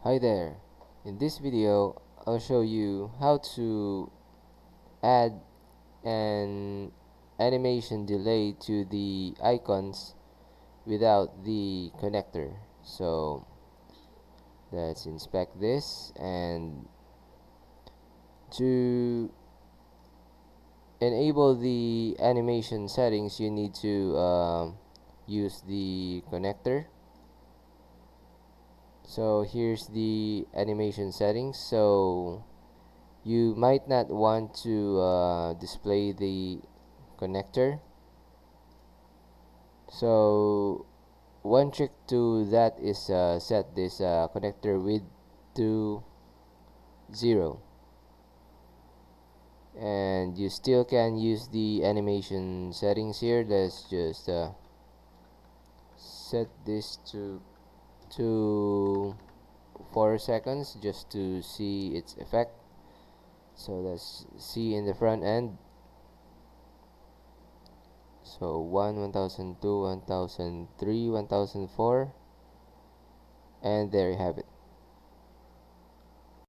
Hi there. In this video, I'll show you how to add an animation delay to the icons without the connector. So let's inspect this, and to enable the animation settings you need to use the connector. So here's the animation settings. So you might not want to display the connector. So one trick to that is set this connector width to 0, and you still can use the animation settings here. Let's just set this to 4 seconds just to see its effect. So let's see in the front end. So 1, 1002, 1003, 1004, and there you have it.